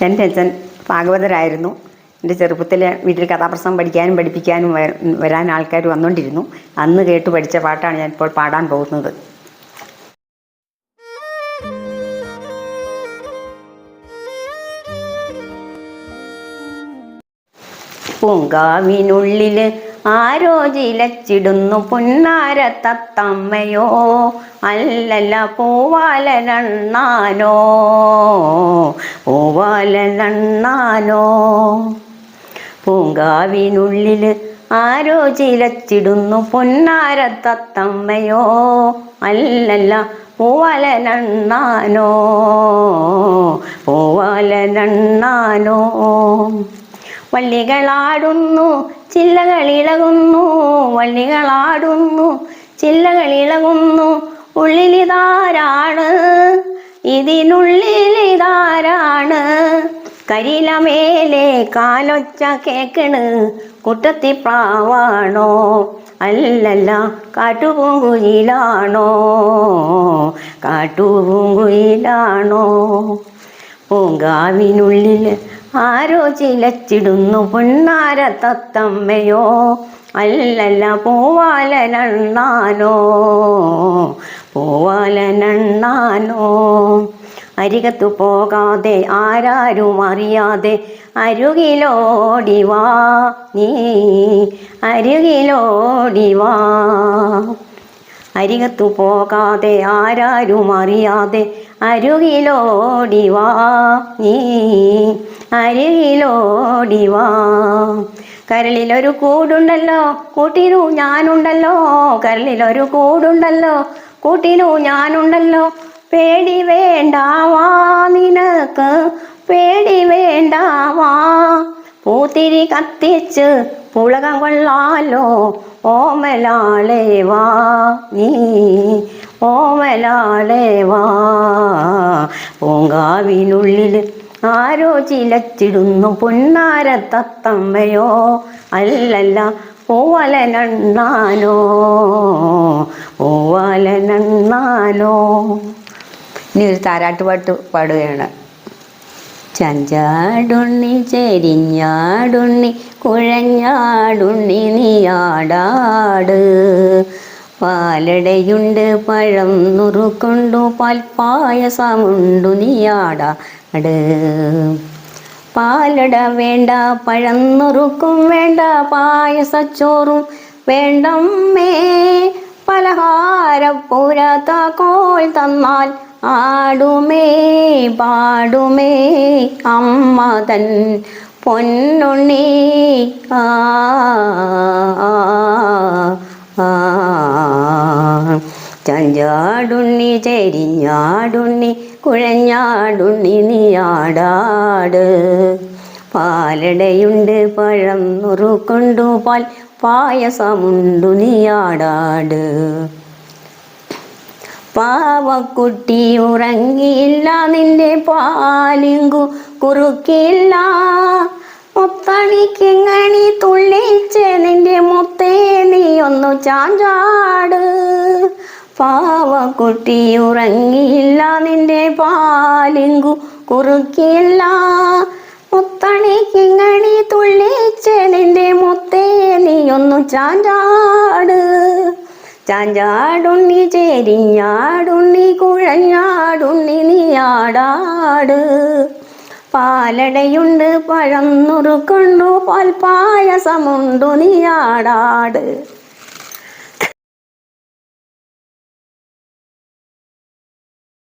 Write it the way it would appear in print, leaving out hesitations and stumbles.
എൻ്റെ അച്ഛൻ ഭാഗവതരായിരുന്നു. എൻ്റെ ചെറുപ്പത്തിൽ വീട്ടിൽ കഥാപ്രസംഗം പഠിക്കാനും പഠിപ്പിക്കാനും വരാൻ ആൾക്കാർ വന്നുകൊണ്ടിരുന്നു. അന്ന് കേട്ട് പഠിച്ച പാട്ടാണ് ഞാനിപ്പോൾ പാടാൻ പോകുന്നത്. പൂങ്കാവിനുള്ളിൽ ആരോ ചിലച്ചിടുന്നു പൊന്നാര തത്തമ്മയോ, അല്ലല്ല പൂവാലനണ്ണാനോ, പൂവാലനണ്ണാനോ. പൂങ്കാവിനുള്ളിൽ ആരോ ചിലച്ചിടുന്നു പൊന്നാര തത്തമ്മയോ, അല്ലല്ല പൂവാലനണ്ണാനോ, പൂവാലനണ്ണാനോ. വള്ളികളാടുന്നു ചില്ലകളിളകുന്നു, വള്ളികളാടുന്നു ചില്ലകളിളകുന്നു, ഉള്ളിലിതാരാണ്, ഇതിനുള്ളിലിതാരാണ്. കരിലമേലെ കാലൊച്ച കേക്കണ്, കുട്ടത്തിപ്രാവാണോ, അല്ലല്ല കാട്ടുപൂങ്കുയിലാണോ, കാട്ടുപൂങ്കുയിലാണോ. പൂങ്കാവിനുള്ളിൽ ആരോ ചിലച്ചിടുന്നു പൊന്നാര തത്തമ്മയോ, അല്ലല്ല പൂവാലനണ്ണാനോ, പൂവാലനണ്ണാനോ. അരികത്തു പോകാതെ ആരാരും അറിയാതെ അരുകിലോടിവാ നീ, അരുകിലോടിവാ. അരികത്തു പോകാതെ ആരാരും അറിയാതെ അരുകിലോടിവാ നീ, അരുകിലോടിവാ. കരളിലൊരു കൂടുണ്ടല്ലോ കൂട്ടിനു ഞാനുണ്ടല്ലോ, കരളിലൊരു കൂടുണ്ടല്ലോ കൂട്ടിനു ഞാനുണ്ടല്ലോ. പേടി വേണ്ടാവാ നിനക്ക്, പേടി വേണ്ടാവാ. പൂത്തിരി കത്തിച്ച് പുളകം കൊള്ളാലോ, ഓമലാളേ വാ നീ, ഓമലാളേ വാ. പൂങ്കാവിനുള്ളിൽ ആരോ ചിലച്ചിടുന്നു പൊന്നാര തത്തമ്മയോ, അല്ലല്ല പൂവാലനണ്ണാനോ, പൂവാലനണ്ണാനോ. ഇനി ഒരു താരാട്ടുപാട്ട് പാടുകയാണ്. ചഞ്ചാടുണ്ണി ചെരിഞ്ഞാടുണ്ണി കുഴഞ്ഞാടുണ്ണി നീയാടാട്, പാലടയുണ്ട് പഴം നുറുക്കൊണ്ടു പാൽപ്പായസമുണ്ടു നീയാടാട്. പാലട വേണ്ട പഴം നുറുക്കും വേണ്ട പായസച്ചോറും വേണ്ടമ്മേ, പലഹാരപ്പുര താക്കോൽ തന്നാൽ ആടുമേ പാടുമേ അമ്മ തൻ പൊന്നുണ്ണി. ആ ചഞ്ചാടുണ്ണി ചെരിഞ്ഞാടുണ്ണി കുഴഞ്ഞാടുണ്ണി നീയാടാട്, പാലടയുണ്ട് പഴം നുറുക്കൊണ്ടു പാൽ പായസമുണ്ടു നീയാടാട്. പാവക്കുട്ടി ഉറങ്ങിയില്ല നിന്റെ പാലിങ്കു കുറുക്കില്ല, മുത്തണിക്കിങ്ങണി തുള്ളിച്ച് നിന്റെ മുത്തേ നീ ഒന്ന് ചാഞ്ചാട്. പാവക്കുട്ടി ഉറങ്ങിയില്ല നിന്റെ പാലിങ്കു കുറുക്കില്ല, മുത്തണിക്കിങ്ങണി തുള്ളിച്ച് നിന്റെ മുത്തേ നീ ഒന്ന് ചാഞ്ചാട്. ചാഞ്ചാടുണ്ണി ചെരിഞ്ഞാടുണ്ണി കുഴഞ്ഞാടുണ്ണി നീയാടാട്, പാലടയുണ്ട് പഴം നുറുക്കൊണ്ടു പാൽപ്പായസമുണ്ടു നീയാടാട്.